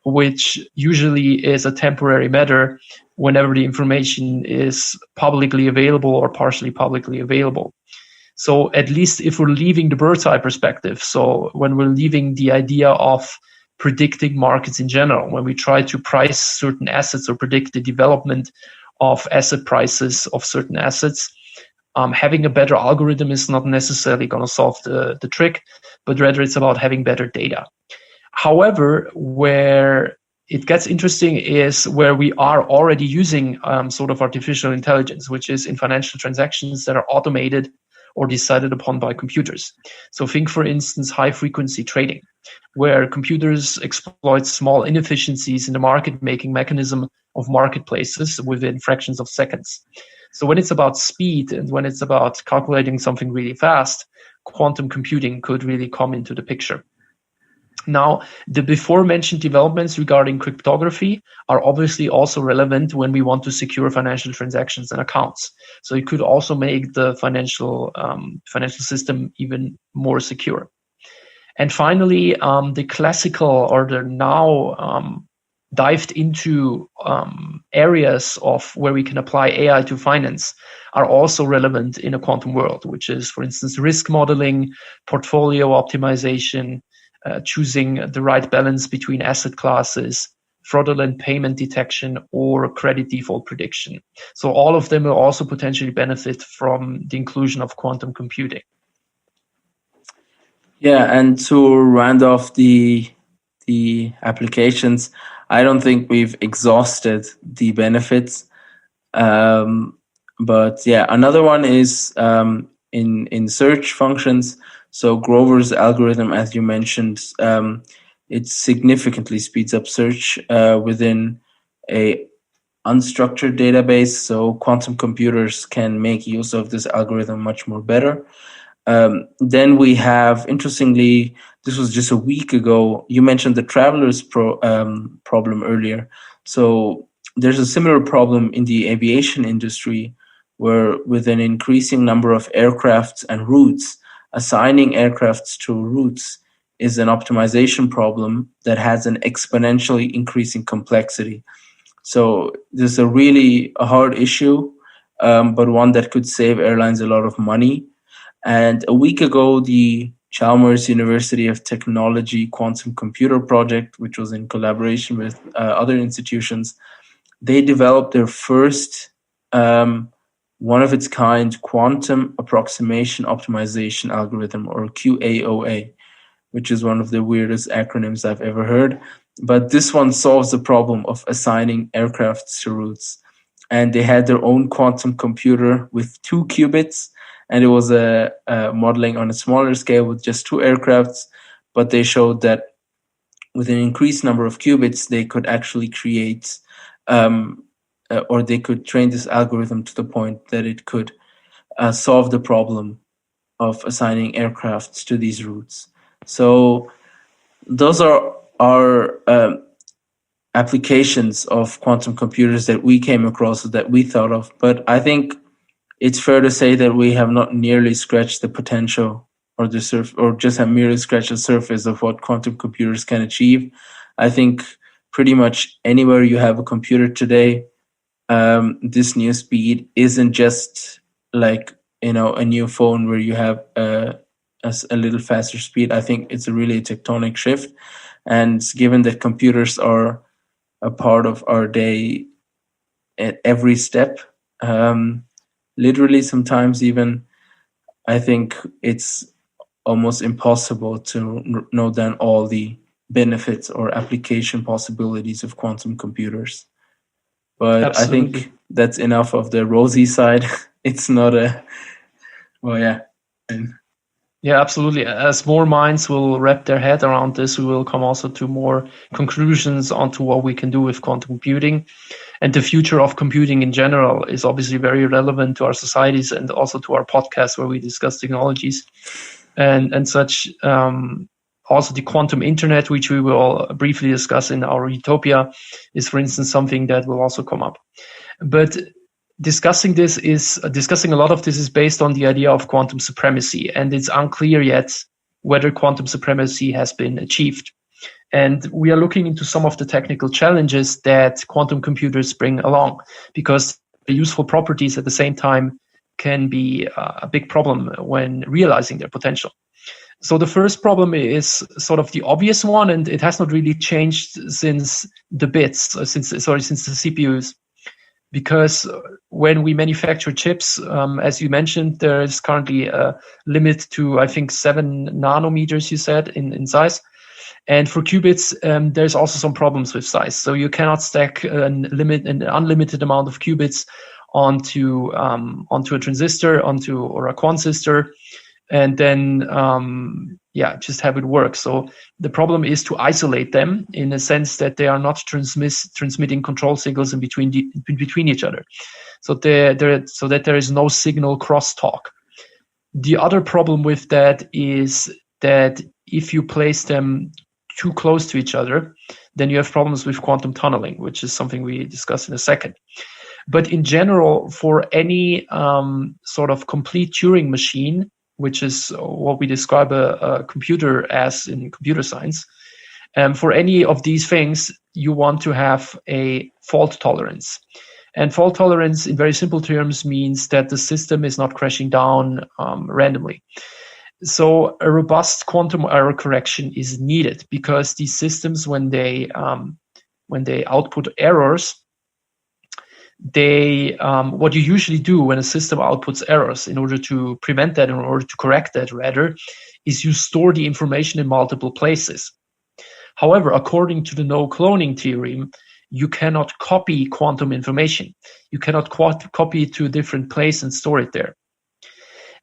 which usually is a temporary matter whenever the information is publicly available or partially publicly available. So at least if we're leaving the bird's eye perspective, so when we're leaving the idea of predicting markets in general, when we try to price certain assets or predict the development of asset prices of certain assets, having a better algorithm is not necessarily going to solve the trick, but rather it's about having better data. However, where it gets interesting is where we are already using sort of artificial intelligence, which is in financial transactions that are automated or decided upon by computers. So think, for instance, high-frequency trading, where computers exploit small inefficiencies in the market-making mechanism of marketplaces within fractions of seconds. So when it's about speed and when it's about calculating something really fast, quantum computing could really come into the picture. Now, the before mentioned developments regarding cryptography are obviously also relevant when we want to secure financial transactions and accounts. So it could also make the financial system even more secure. And finally, the classical, or the now dived into areas of where we can apply AI to finance are also relevant in a quantum world, which is, for instance, risk modeling, portfolio optimization, choosing the right balance between asset classes, fraudulent payment detection, or credit default prediction. So all of them will also potentially benefit from the inclusion of quantum computing. Yeah, and to round off the applications, I don't think we've exhausted the benefits. But yeah, another one is in search functions. So Grover's algorithm, as you mentioned, it significantly speeds up search within a unstructured database. So quantum computers can make use of this algorithm much more better. Then we have, interestingly, this was just a week ago, you mentioned the traveler's problem earlier. So there's a similar problem in the aviation industry, where with an increasing number of aircrafts and routes, assigning aircrafts to routes is an optimization problem that has an exponentially increasing complexity. So this is a hard issue, but one that could save airlines a lot of money. And a week ago, the Chalmers University of Technology Quantum Computer Project, which was in collaboration with other institutions, they developed their first one of its kind quantum approximation optimization algorithm, or QAOA, which is one of the weirdest acronyms I've ever heard. But this one solves the problem of assigning aircrafts to routes. And they had their own quantum computer with 2 qubits, and it was a modeling on a smaller scale with just 2 aircrafts. But they showed that with an increased number of qubits, they could actually create, or they could train this algorithm to the point that it could solve the problem of assigning aircrafts to these routes. So those are our applications of quantum computers that we came across, that we thought of. But I think it's fair to say that we have not nearly scratched the potential, or just have merely scratched the surface of what quantum computers can achieve. I think pretty much anywhere you have a computer today, this new speed isn't just like, a new phone where you have a little faster speed. I think it's really a tectonic shift. And given that computers are a part of our day at every step, literally sometimes even, I think it's almost impossible to note down all the benefits or application possibilities of quantum computers. But Absolutely. I think that's enough of the rosy side. It's not Yeah, absolutely. As more minds will wrap their head around this, we will come also to more conclusions onto what we can do with quantum computing. And the future of computing in general is obviously very relevant to our societies and also to our podcast where we discuss technologies and such. Also, the quantum internet, which we will briefly discuss in our Utopia, is, for instance, something that will also come up. But discussing a lot of this is based on the idea of quantum supremacy, and it's unclear yet whether quantum supremacy has been achieved. And we are looking into some of the technical challenges that quantum computers bring along, because the useful properties at the same time can be a big problem when realizing their potential. So the first problem is sort of the obvious one, and it has not really changed since the bits, since the CPUs. Because when we manufacture chips, as you mentioned, there is currently a limit to, I think, 7 nanometers, you said, in size. And for qubits, there's also some problems with size. So you cannot stack an unlimited amount of qubits onto a transistor, or a quansistor, and then just have it work. So the problem is to isolate them in a sense that they are not transmitting control signals in between each other, so that there is no signal crosstalk. The other problem with that is that if you place them too close to each other, then you have problems with quantum tunneling, which is something we discuss in a second. But in general, for any sort of complete Turing machine, which is what we describe a computer as in computer science, for any of these things, you want to have a fault tolerance. And fault tolerance, in very simple terms, means that the system is not crashing down randomly. So a robust quantum error correction is needed, because these systems, when they output errors, what you usually do when a system outputs errors, in order to prevent that, in order to correct that rather, is you store the information in multiple places. However, according to the no cloning theorem, you cannot copy quantum information. You cannot copy it to a different place and store it there.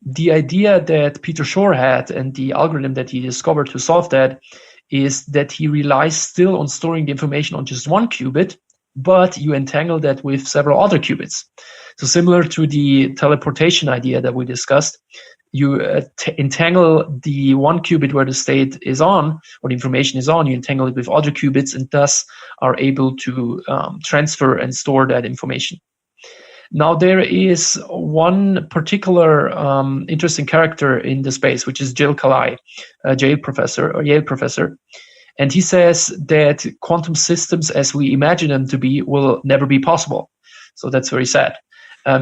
The idea that Peter Shor had, and the algorithm that he discovered to solve that, is that he relies still on storing the information on just one qubit, but you entangle that with several other qubits. So similar to the teleportation idea that we discussed, you entangle the one qubit where the state is on, or the information is on, you entangle it with other qubits, and thus are able to transfer and store that information. Now, there is one particular interesting character in the space, which is Jill Kalai, a Yale professor. And he says that quantum systems, as we imagine them to be, will never be possible. So that's very sad.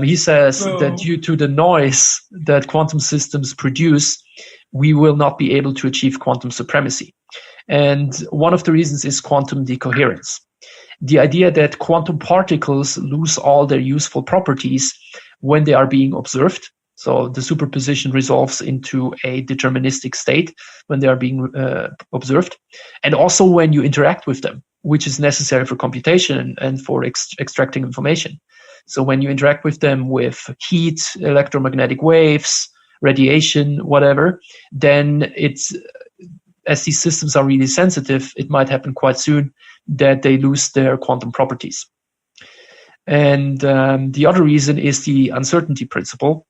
He says that due to the noise that quantum systems produce, we will not be able to achieve quantum supremacy. And one of the reasons is quantum decoherence. The idea that quantum particles lose all their useful properties when they are being observed. So the superposition resolves into a deterministic state when they are being observed, and also when you interact with them, which is necessary for computation and for extracting information. So when you interact with them with heat, electromagnetic waves, radiation, whatever, then it's, as these systems are really sensitive, it might happen quite soon that they lose their quantum properties. And the other reason is the uncertainty principle,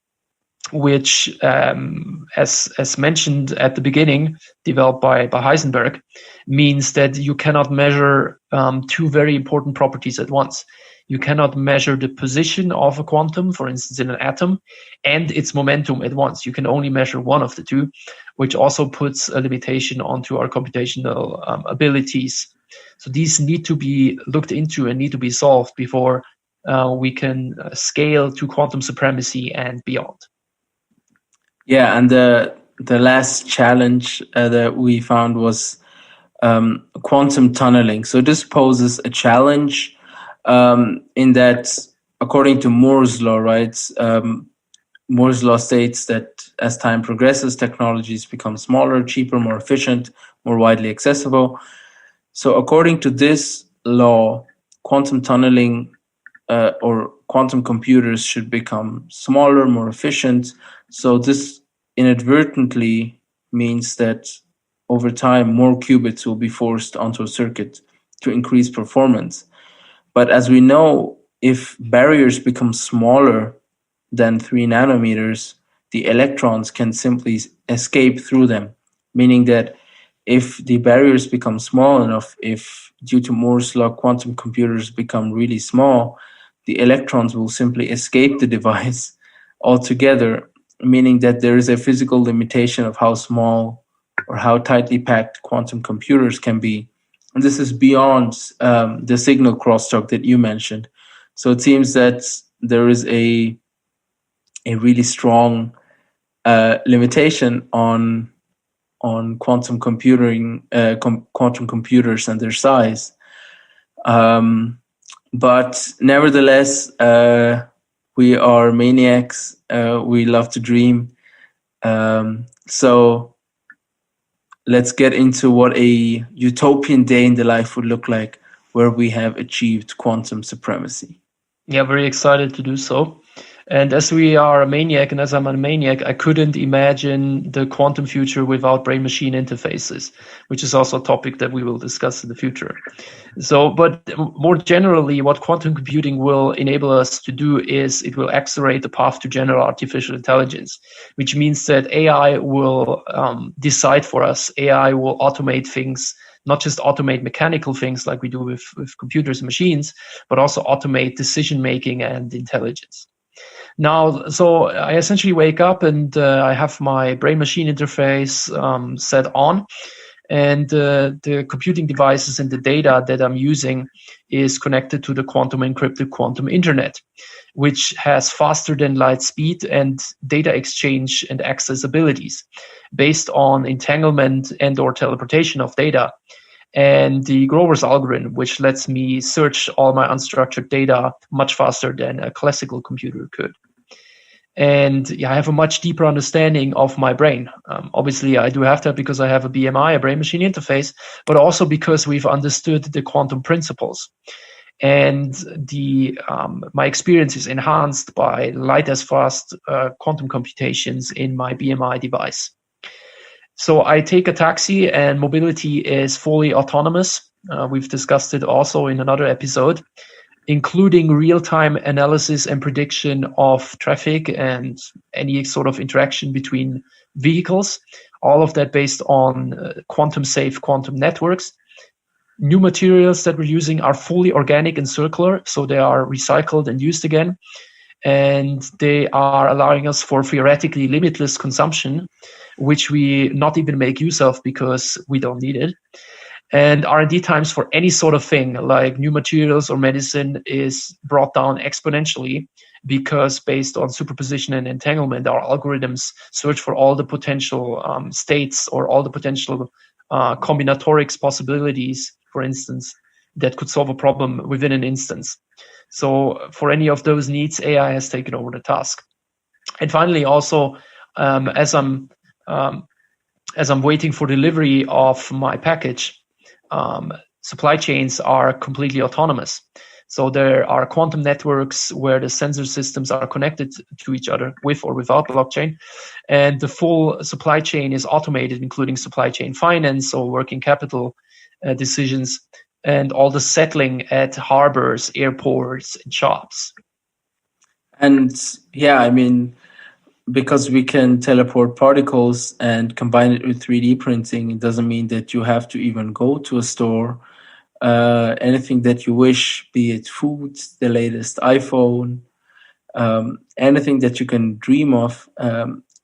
which, as mentioned at the beginning, developed by Heisenberg, means that you cannot measure two very important properties at once. You cannot measure the position of a quantum, for instance, in an atom, and its momentum at once. You can only measure one of the two, which also puts a limitation onto our computational abilities. So these need to be looked into and need to be solved before we can scale to quantum supremacy and beyond. Yeah, and the last challenge that we found was quantum tunneling. So this poses a challenge in that, according to Moore's law, right? Moore's law states that as time progresses, technologies become smaller, cheaper, more efficient, more widely accessible. So according to this law, quantum tunneling or quantum computers should become smaller, more efficient. So this inadvertently means that over time, more qubits will be forced onto a circuit to increase performance. But as we know, if barriers become smaller than 3 nanometers, the electrons can simply escape through them, meaning that if the barriers become small enough, if due to Moore's law, quantum computers become really small, the electrons will simply escape the device altogether, meaning that there is a physical limitation of how small or how tightly packed quantum computers can be. And this is beyond the signal crosstalk that you mentioned. So it seems that there is a really strong limitation on quantum computing, quantum computers and their size. But nevertheless, we are maniacs. We love to dream. So let's get into what a utopian day in the life would look like, where we have achieved quantum supremacy. Yeah, very excited to do so. And as we are a maniac, and as I'm a maniac, I couldn't imagine the quantum future without brain-machine interfaces, which is also a topic that we will discuss in the future. So, but more generally, what quantum computing will enable us to do is it will accelerate the path to general artificial intelligence, which means that AI will decide for us. AI will automate things, not just automate mechanical things like we do with computers and machines, but also automate decision-making and intelligence. Now, so I essentially wake up and I have my brain-machine interface set on, and the computing devices and the data that I'm using is connected to the quantum encrypted quantum internet, which has faster than light speed and data exchange and accessibilities based on entanglement and or teleportation of data, and the Grover's algorithm, which lets me search all my unstructured data much faster than a classical computer could. And yeah, I have a much deeper understanding of my brain. Obviously, I do have that because I have a BMI, a brain-machine interface, but also because we've understood the quantum principles. And the my experience is enhanced by light as fast quantum computations in my BMI device. So I take a taxi, and mobility is fully autonomous. We've discussed it also in another episode, including real-time analysis and prediction of traffic and any sort of interaction between vehicles, all of that based on quantum-safe quantum networks. New materials that we're using are fully organic and circular, so they are recycled and used again, and they are allowing us for theoretically limitless consumption, which we not even make use of because we don't need it. And R&D times for any sort of thing like new materials or medicine is brought down exponentially because based on superposition and entanglement, our algorithms search for all the potential states or all the potential combinatorics possibilities, for instance, that could solve a problem within an instance. So for any of those needs, AI has taken over the task. And finally, also, as I'm waiting for delivery of my package, supply chains are completely autonomous. So there are quantum networks where the sensor systems are connected to each other with or without blockchain. And the full supply chain is automated, including supply chain finance or working capital decisions, and all the settling at harbors, airports, and shops. And yeah, I mean, because we can teleport particles and combine it with 3D printing, it doesn't mean that you have to even go to a store. Anything that you wish, be it food, the latest iPhone, anything that you can dream of,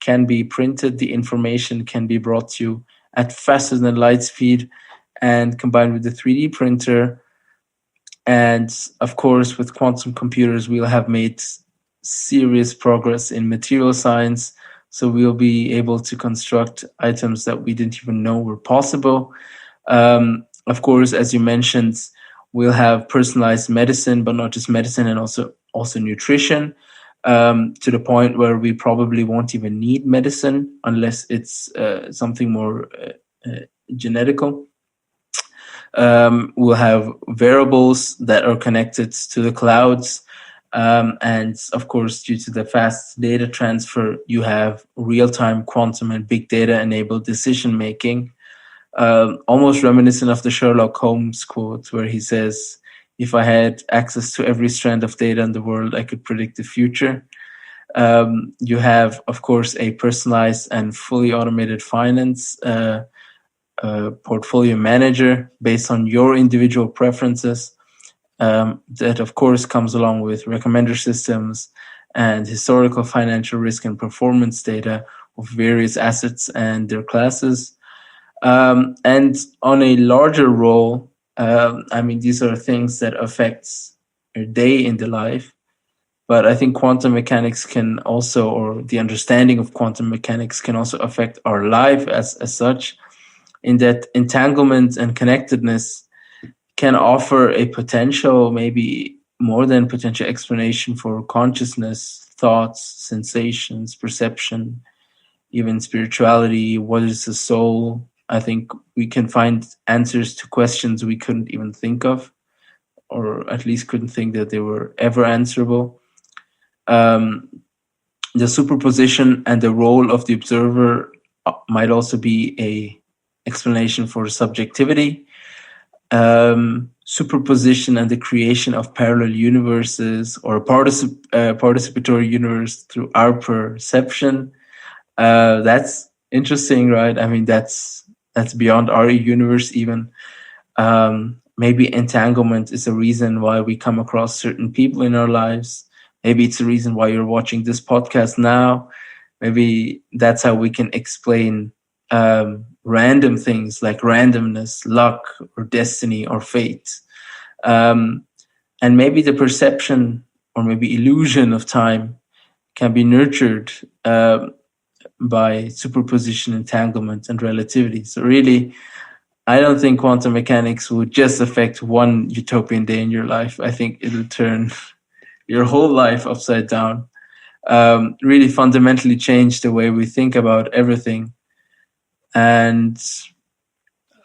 can be printed. The information can be brought to you at faster than light speed, and combined with the 3D printer. And of course, with quantum computers, we'll have made serious progress in material science. So we'll be able to construct items that we didn't even know were possible. Of course, as you mentioned, we'll have personalized medicine, but not just medicine, and also nutrition, to the point where we probably won't even need medicine unless it's something more genetical. We'll have wearables that are connected to the clouds. And of course, due to the fast data transfer, you have real-time quantum and big data enabled decision making, almost reminiscent of the Sherlock Holmes quote where he says, "If I had access to every strand of data in the world, I could predict the future." You have, of course, a personalized and fully automated finance portfolio manager based on your individual preferences. That, of course, comes along with recommender systems and historical financial risk and performance data of various assets and their classes. And on a larger role, I mean, these are things that affect your day in the life. But I think quantum mechanics can also, or the understanding of quantum mechanics can also affect our life as such, in that entanglement and connectedness can offer a potential, maybe more than potential explanation for consciousness, thoughts, sensations, perception, even spirituality. What is the soul? I think we can find answers to questions we couldn't even think of, or at least couldn't think that they were ever answerable. The superposition and the role of the observer might also be a explanation for subjectivity. Superposition and the creation of parallel universes, or a participatory universe through our perception. That's interesting, right? I mean, that's beyond our universe even. Maybe entanglement is a reason why we come across certain people in our lives. Maybe it's a reason why you're watching this podcast now. Maybe that's how we can explain random things like randomness, luck, or destiny, or fate. And maybe the perception or maybe illusion of time can be nurtured by superposition, entanglement, and relativity. So really, I don't think quantum mechanics would just affect one utopian day in your life. I think it'll turn your whole life upside down, really fundamentally change the way we think about everything. And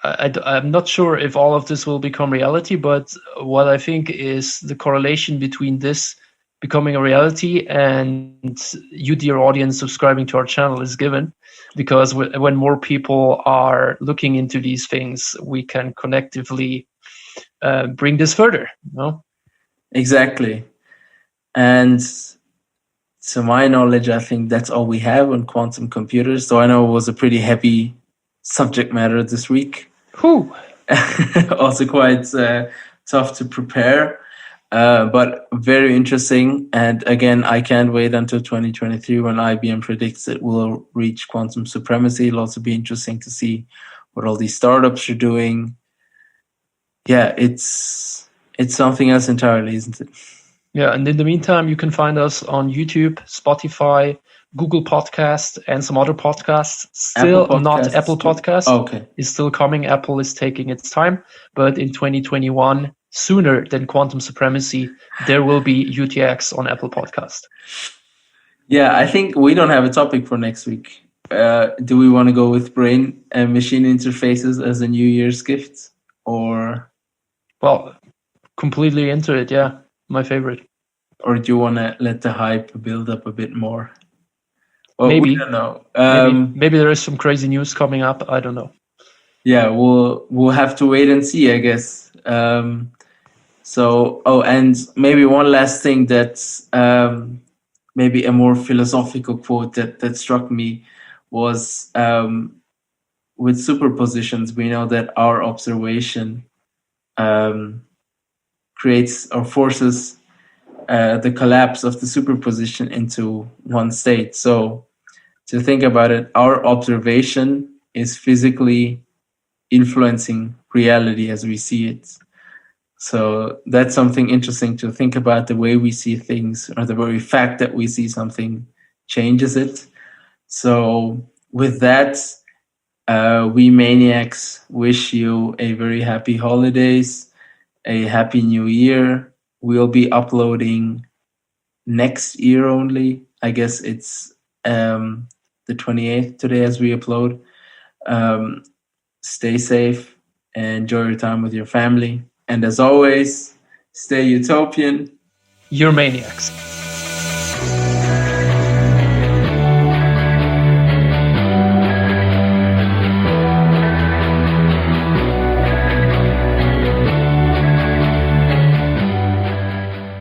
I'm not sure if all of this will become reality, but what I think is the correlation between this becoming a reality and you, dear audience, subscribing to our channel is given, because when more people are looking into these things, we can collectively bring this further. No? Exactly. And to my knowledge, I think that's all we have on quantum computers. So I know it was a pretty heavy subject matter this week. Whew. Also quite tough to prepare, but very interesting. And again, I can't wait until 2023 when IBM predicts it will reach quantum supremacy. It'll also be interesting to see what all these startups are doing. Yeah, it's something else entirely, isn't it? Yeah, and in the meantime, you can find us on YouTube, Spotify, Google Podcast, and some other podcasts. Still not Apple Podcast. Oh, okay. Is still coming. Apple is taking its time, but in 2021, sooner than quantum supremacy, there will be UTX on Apple Podcast. Yeah, I think we don't have a topic for next week. Do we want to go with brain and machine interfaces as a New Year's gift, or? Well, completely into it. Yeah, my favorite. Or do you want to let the hype build up a bit more? Well, maybe. We don't know. Maybe there is some crazy news coming up. I don't know. Yeah, we'll have to wait and see, I guess. And maybe one last thing that's maybe a more philosophical quote that struck me was with superpositions, we know that our observation creates or forces the collapse of the superposition into one state. So to think about it, our observation is physically influencing reality as we see it. So that's something interesting to think about. The way we see things, or the very fact that we see something, changes it. So with that, we maniacs wish you a very happy holidays, a happy new year. We'll be uploading next year only. I guess it's the 28th today as we upload. Stay safe and enjoy your time with your family. And as always, stay utopian. You're maniacs.